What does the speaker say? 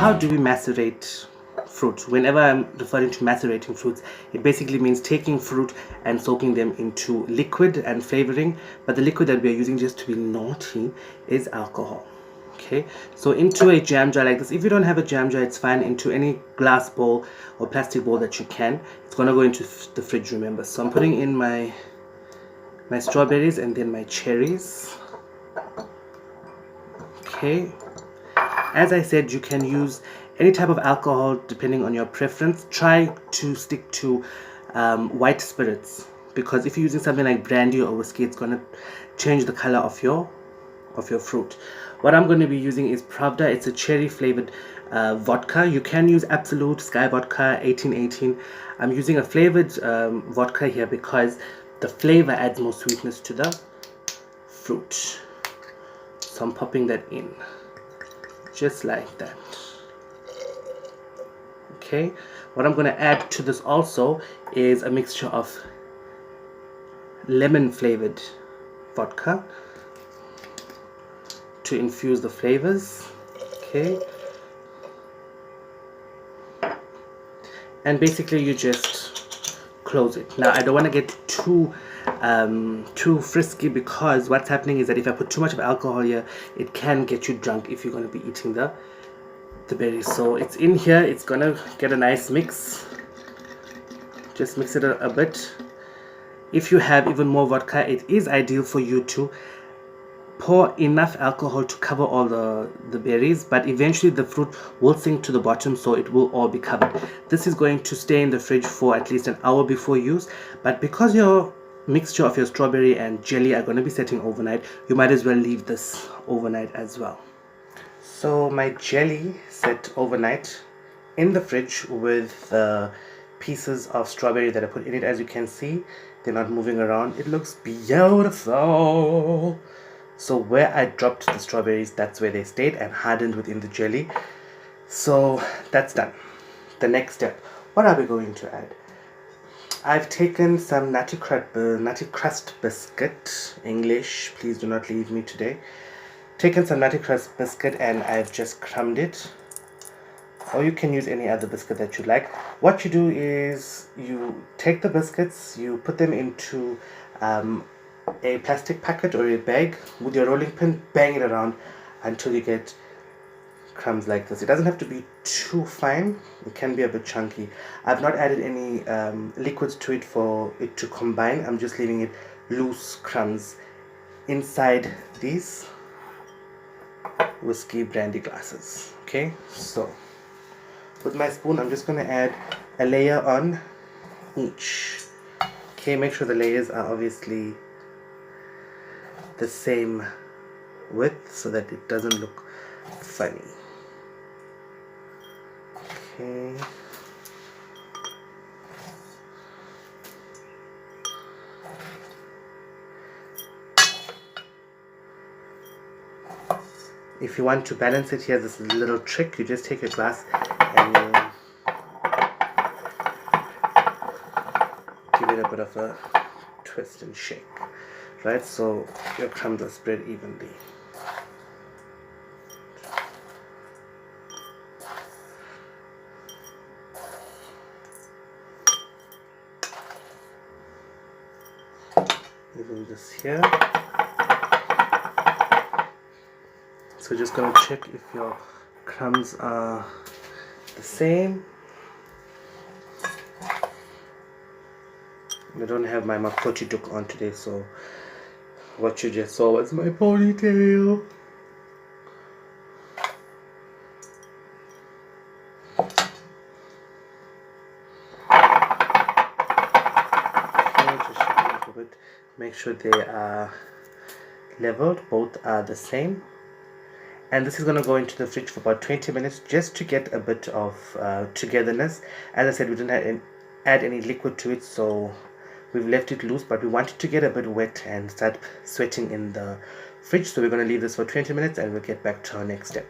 how do we macerate fruit? Whenever I'm referring to macerating fruits, it basically means taking fruit and soaking them into liquid and flavoring, but the liquid that we are using just to be naughty is alcohol. Okay, so into a jam jar like this. If you don't have a jam jar, it's fine. Into any glass bowl or plastic bowl that you can. It's gonna go into the fridge, remember. So I'm putting in my strawberries and then my cherries. Okay, as I said, you can use any type of alcohol depending on your preference. Try to stick to white spirits, because if you're using something like brandy or whiskey, it's going to change the color of your fruit. What I'm going to be using is Pravda. It's a cherry flavored vodka. You can use Absolute, Sky Vodka, 1818. I'm using a flavored vodka here because the flavor adds more sweetness to the fruit. So I'm popping that in just like that. Okay, what I'm going to add to this also is a mixture of lemon flavored vodka to infuse the flavors. Okay, and basically you just close it. Now I don't want to get too frisky, because what's happening is that if I put too much of alcohol here, it can get you drunk if you're going to be eating the berries. So it's in here, it's gonna get a nice mix. Just mix it a bit. If you have even more vodka, it is ideal for you to pour enough alcohol to cover all the berries, but eventually the fruit will sink to the bottom, so it will all be covered. This is going to stay in the fridge for at least an hour before use, but because your mixture of your strawberry and jelly are going to be setting overnight, you might as well leave this overnight as well. So my jelly set overnight in the fridge with the pieces of strawberry that I put in it. As you can see, they're not moving around. It looks beautiful. So where I dropped the strawberries, that's where they stayed and hardened within the jelly. So that's done. The next step, what are we going to add? I've taken some nutty crust biscuit. English, please do not leave me today. Taken some nutty crust biscuit and I've just crumbed it, or you can use any other biscuit that you like. What you do is you take the biscuits, you put them into a plastic packet or a bag with your rolling pin, bang it around until you get crumbs like this. It doesn't have to be too fine, it can be a bit chunky. I've not added any liquids to it for it to combine. I'm just leaving it loose crumbs inside these whiskey brandy glasses. Okay, so with my spoon I'm just going to add a layer on each. Okay, make sure the layers are obviously the same width so that it doesn't look funny. Okay, if you want to balance it, here's this little trick. You just take a glass and you give it a bit of a twist and shake, right? So your crumbs are spread evenly. Even this here. So just gonna check if your crumbs are the same. I don't have my MAKOTi look on today, so what you just saw was my ponytail. Okay, just shake it up a bit. Make sure they are leveled, both are the same. And this is going to go into the fridge for about 20 minutes just to get a bit of togetherness. As I said, we didn't add any liquid to it, so we've left it loose, but we want it to get a bit wet and start sweating in the fridge. So we're going to leave this for 20 minutes and we'll get back to our next step.